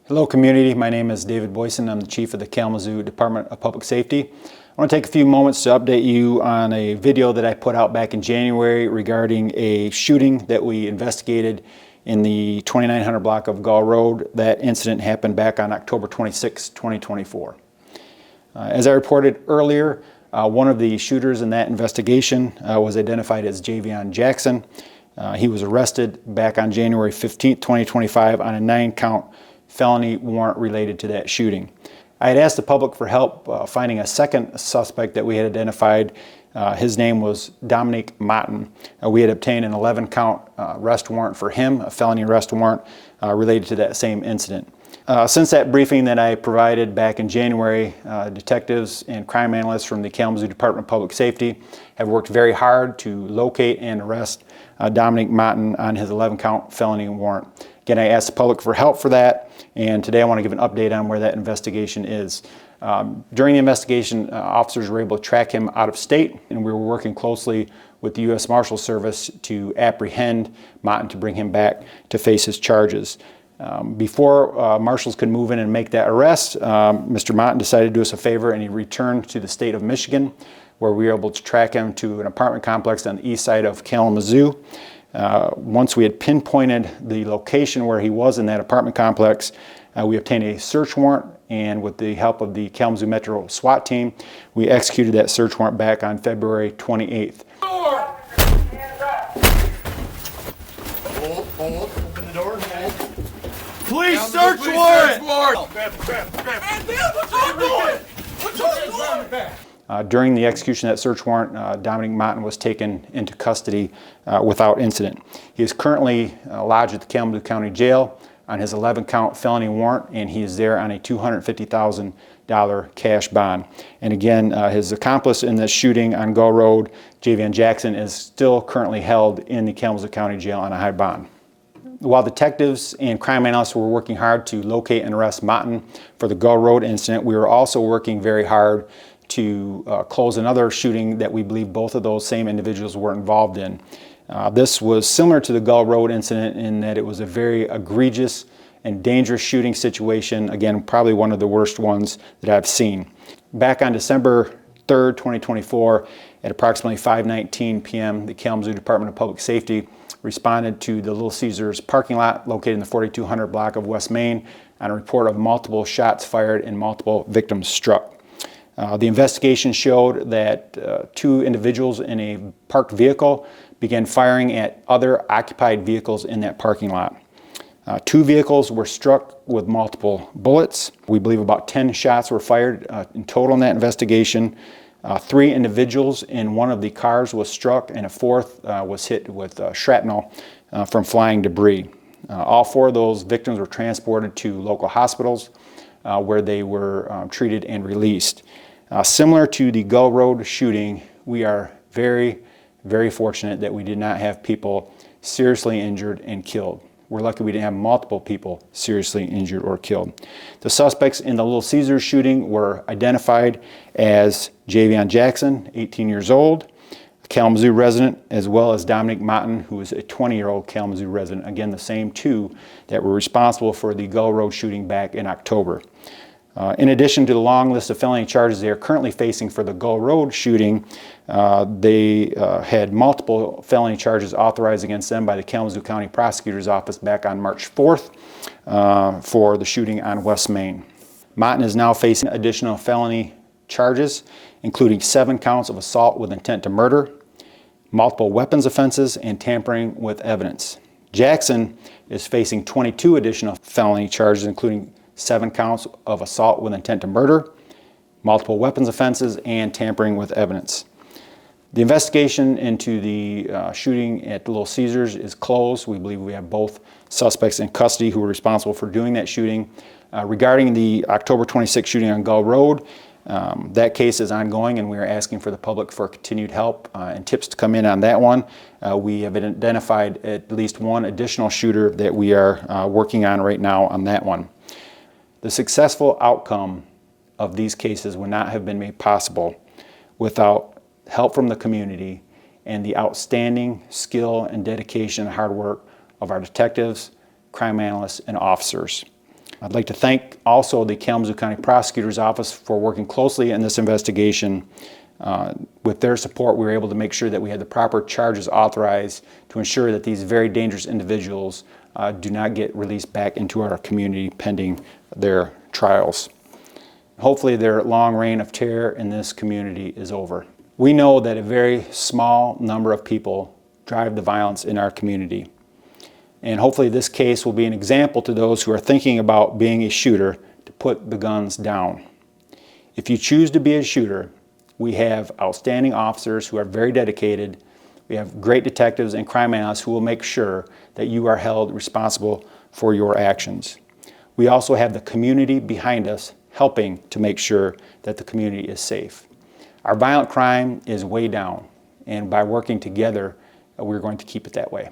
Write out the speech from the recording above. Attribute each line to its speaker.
Speaker 1: Hello community, my name is David Boysen. I'm the Chief of the Kalamazoo Department of Public Safety. I want to take a few moments to update you on a video that I put out back in January regarding a shooting that we investigated in the 2900 block of Gull Road. That incident happened back on October 26, 2024. As I reported earlier, one of the shooters in that investigation was identified as Javion Jackson. He was arrested back on January 15, 2025 on a 9-count felony warrant related to that shooting. I had asked the public for help finding a second suspect that we had identified. His name was Dominique Motton. We had obtained an 11-count arrest warrant for him, a felony arrest warrant related to that same incident. Since that briefing that I provided back in January, detectives and crime analysts from the Kalamazoo Department of Public Safety have worked very hard to locate and arrest Dominique Motton on his 11-count felony warrant. Again, I asked the public for help for that, and today I want to give an update on where that investigation is. During the investigation, officers were able to track him out of state, and we were working closely with the U.S. Marshals Service to apprehend Motton to bring him back to face his charges. Before marshals could move in and make that arrest, Mr. Motton decided to do us a favor, and he returned to the state of Michigan, where we were able to track him to an apartment complex on the east side of Kalamazoo. Once we had pinpointed the location where he was in that apartment complex, we obtained a search warrant, and with the help of the Kalamazoo Metro SWAT team, we executed that search warrant back on February 28th.
Speaker 2: Open the door.
Speaker 3: Police search warrant!
Speaker 1: During the execution of that search warrant, Dominique Motton was taken into custody without incident. He is currently lodged at the Kalamazoo County Jail on his 11-count felony warrant, and he is there on a $250,000 cash bond. And again, his accomplice in this shooting on Gull Road, Javion Jackson, is still currently held in the Kalamazoo County Jail on a high bond. While detectives and crime analysts were working hard to locate and arrest Motton for the Gull Road incident, we were also working very hard to close another shooting that we believe both of those same individuals were involved in. This was similar to the Gull Road incident in that it was a very egregious and dangerous shooting situation. Again, probably one of the worst ones that I've seen. Back on December 3rd, 2024, at approximately 5:19 p.m., the Kalamazoo Department of Public Safety responded to the Little Caesars parking lot located in the 4200 block of West Main on a report of multiple shots fired and multiple victims struck. The investigation showed that two individuals in a parked vehicle began firing at other occupied vehicles in that parking lot. Two vehicles were struck with multiple bullets. We believe about 10 shots were fired in total in that investigation. 3 individuals in one of the cars was struck, and a fourth was hit with shrapnel from flying debris. All 4 of those victims were transported to local hospitals where they were treated and released. Similar to the Gull Road shooting, we are very, very fortunate that we did not have people seriously injured and killed. We're lucky we didn't have multiple people seriously injured or killed. The suspects in the Little Caesars shooting were identified as Javion Jackson, 18 years old, a Kalamazoo resident, as well as Dominique Motton, who is a 20-year-old Kalamazoo resident. Again, the same 2 that were responsible for the Gull Road shooting back in October. In addition to the long list of felony charges they are currently facing for the Gull Road shooting, they had multiple felony charges authorized against them by the Kalamazoo County Prosecutor's Office back on March 4th for the shooting on West Main. Motton is now facing additional felony charges, including 7 counts of assault with intent to murder, multiple weapons offenses, and tampering with evidence. Jackson is facing 22 additional felony charges, including 7 counts of assault with intent to murder, multiple weapons offenses, and tampering with evidence. The investigation into the shooting at the Little Caesars is closed. We believe we have both suspects in custody who were responsible for doing that shooting. Regarding the October 26th shooting on Gull Road, that case is ongoing, and we are asking for the public for continued help and tips to come in on that one. We have identified at least 1 additional shooter that we are working on right now on that one. The successful outcome of these cases would not have been made possible without help from the community and the outstanding skill and dedication and hard work of our detectives, crime analysts, and officers. I'd like to thank also the Kalamazoo County Prosecutor's Office for working closely in this investigation. With their support, we were able to make sure that we had the proper charges authorized to ensure that these very dangerous individuals do not get released back into our community pending their trials. Hopefully their long reign of terror in this community is over. We know that a very small number of people drive the violence in our community. And hopefully this case will be an example to those who are thinking about being a shooter to put the guns down. If you choose to be a shooter, we have outstanding officers who are very dedicated. We have great detectives and crime analysts who will make sure that you are held responsible for your actions. We also have the community behind us helping to make sure that the community is safe. Our violent crime is way down, and by working together, we're going to keep it that way.